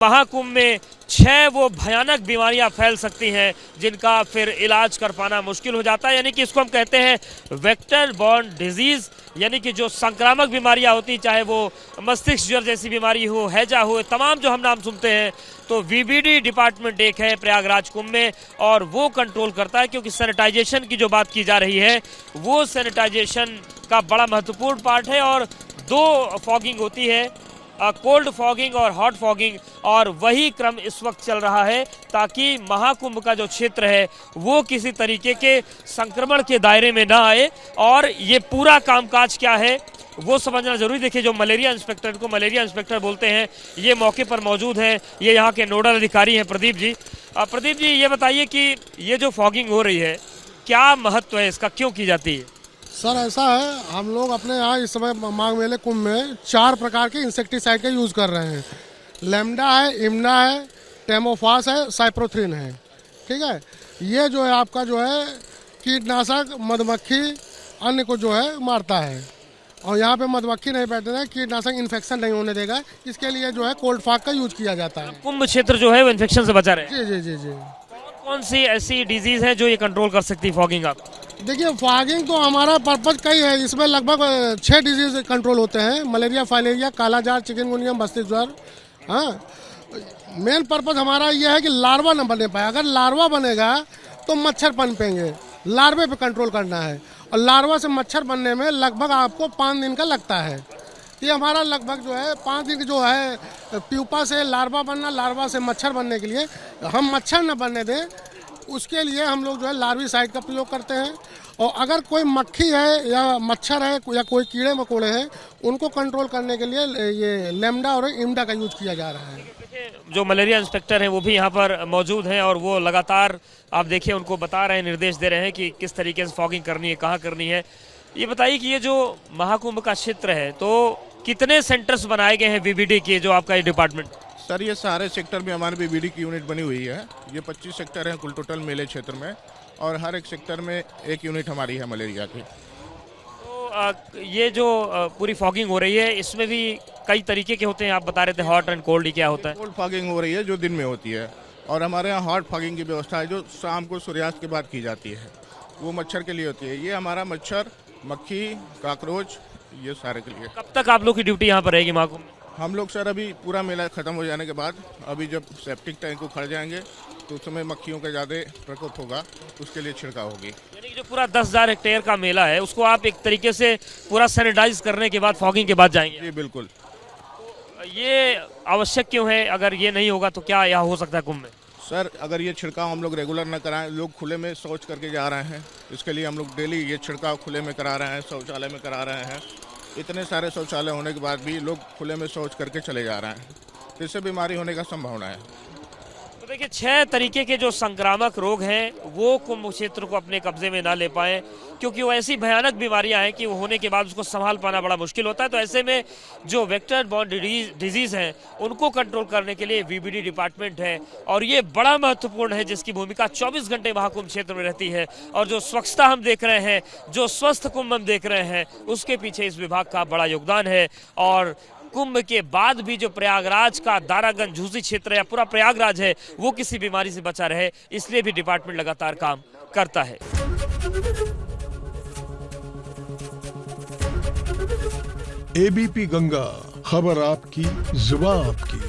महाकुंभ में 6 वो भयानक बीमारियां फैल सकती हैं जिनका फिर इलाज कर पाना मुश्किल हो जाता है। यानी कि इसको हम कहते हैं वेक्टर बॉर्न डिजीज, यानी कि जो संक्रामक बीमारियां होती, चाहे वो मस्तिष्क ज्वर जैसी बीमारी हो, हैजा हो, तमाम जो हम नाम सुनते हैं, तो वीबीडी डिपार्टमेंट एक है प्रयागराज कुंभ में और वो कंट्रोल करता है। क्योंकि सैनिटाइजेशन की जो बात की जा रही है वो सैनिटाइजेशन का बड़ा महत्वपूर्ण पार्ट है और 2 फॉगिंग होती है, कोल्ड फॉगिंग और हॉट फॉगिंग, और वही क्रम इस वक्त चल रहा है ताकि महाकुंभ का जो क्षेत्र है वो किसी तरीके के संक्रमण के दायरे में ना आए। और ये पूरा कामकाज क्या है वो समझना जरूरी। देखिए, जो मलेरिया इंस्पेक्टर को मलेरिया इंस्पेक्टर बोलते हैं, ये मौके पर मौजूद हैं, ये यहाँ के नोडल अधिकारी हैं प्रदीप जी। प्रदीप जी, ये बताइए कि ये जो फॉगिंग हो रही है क्या महत्व है इसका, क्यों की जाती है? सर ऐसा है, हम लोग अपने यहाँ इस समय माघ मेले कुंभ में 4 प्रकार के इंसेक्टिसाइड का यूज़ कर रहे हैं। लैम्डा है, इम्ना है, टेमोफास है, साइप्रोथ्रिन है। ठीक है, ये जो है आपका जो है कीटनाशक मधुमक्खी अन्य को जो है मारता है और यहाँ पे मधुमक्खी नहीं बैठने देगा, कीटनाशक इन्फेक्शन नहीं होने देगा। इसके लिए जो है कोल्ड फॉग का यूज किया जाता है। कुंभ क्षेत्र जो है वो इन्फेक्शन से बचा रहे। जी जी जी जी। कौन सी ऐसी डिजीज है जो ये कंट्रोल कर सकती है फॉगिंग? आप देखिए, फॉगिंग तो हमारा पर्पज कई है, इसमें लगभग 6 डिजीज कंट्रोल होते हैं। मलेरिया, फाइलेरिया, कालाजार, चिकनगुनिया, मस्तिष्क ज्वर। हाँ, मेन पर्पज हमारा यह है कि लार्वा न बने पाए। अगर लार्वा बनेगा तो मच्छर पनपेंगे, लार्वे पे कंट्रोल करना है और लार्वा से मच्छर बनने में लगभग आपको 5 दिन का लगता है। ये हमारा लगभग जो है 5 दिन जो है प्यूपा से लार्वा बनना, लार्वा से मच्छर बनने के लिए हम मच्छर न बनने दें, उसके लिए हम लोग जो है लार्विसाइड का प्रयोग करते हैं। और अगर कोई मक्खी है या मच्छर है या कोई कीड़े मकोड़े हैं, उनको कंट्रोल करने के लिए ये लैम्डा और इम्डा का यूज किया जा रहा है। जो मलेरिया इंस्पेक्टर हैं वो भी यहाँ पर मौजूद हैं और वो लगातार आप देखिए उनको बता रहे हैं, निर्देश दे रहे हैं कि किस तरीके से फॉगिंग करनी है, कहाँ करनी है। ये बताइए कि ये जो महाकुंभ का क्षेत्र है तो कितने सेंटर्स बनाए गए हैं वीबीडी के, जो आपका ये डिपार्टमेंट? सर, ये सारे सेक्टर में हमारे वीबीडी की यूनिट बनी हुई है। ये 25 सेक्टर हैं कुल टोटल मेले क्षेत्र में और हर एक सेक्टर में एक यूनिट हमारी है मलेरिया की। तो ये जो पूरी फॉगिंग हो रही है इसमें भी कई तरीके के होते हैं, आप बता रहे थे हॉट एंड कोल्ड, क्या होता है? कोल्ड फॉगिंग हो रही है जो दिन में होती है और हमारे यहाँ हॉट फॉगिंग की व्यवस्था है जो शाम को सूर्यास्त के बाद की जाती है। वो मच्छर के लिए होती है। ये हमारा मच्छर, मक्खी, काकरोच, ये सारे के लिए। कब तक आप लोग की ड्यूटी यहाँ पर रहेगी महाकुंभ में? हम लोग सर अभी पूरा मेला खत्म हो जाने के बाद, अभी जब सेप्टिक टैंक को खड़ जाएंगे तो उस समय मक्खियों का ज़्यादा प्रकोप होगा, उसके लिए छिड़काव होगी। यानी कि जो पूरा 10,000 हेक्टेयर का मेला है उसको आप एक तरीके से पूरा सैनिटाइज करने के बाद फॉगिंग के बाद जाएंगे? जी बिल्कुल। तो ये आवश्यक क्यों है? अगर ये नहीं होगा तो क्या यहाँ हो सकता है कुंभ में? सर, अगर ये छिड़काव हम लोग रेगुलर न कराएं, लोग खुले में शौच करके जा रहे हैं, इसके लिए हम लोग डेली ये छिड़काव खुले में करा रहे हैं, शौचालय में करा रहे हैं। इतने सारे शौचालय होने के बाद भी लोग खुले में शौच करके चले जा रहे हैं, तो इससे बीमारी होने का संभावना है। तो देखिए, 6 तरीके के जो संक्रामक रोग हैं वो कुंभ क्षेत्र को अपने कब्जे में ना ले पाए, क्योंकि वो ऐसी भयानक बीमारियां हैं कि वो होने के बाद उसको संभाल पाना बड़ा मुश्किल होता है। तो ऐसे में जो वेक्टर बॉर्न डिजीज हैं उनको कंट्रोल करने के लिए वीबीडी डिपार्टमेंट है और ये बड़ा महत्वपूर्ण है, जिसकी भूमिका 24 घंटे महाकुंभ क्षेत्र में रहती है। और जो स्वच्छता हम देख रहे हैं, जो स्वस्थ कुंभ हम देख रहे हैं, उसके पीछे इस विभाग का बड़ा योगदान है। और कुंभ के बाद भी जो प्रयागराज का दारागंज झूसी क्षेत्र या पूरा प्रयागराज है वो किसी बीमारी से बचा रहे, इसलिए भी डिपार्टमेंट लगातार काम करता है। एबीपी गंगा, खबर आपकी, जुबान आपकी।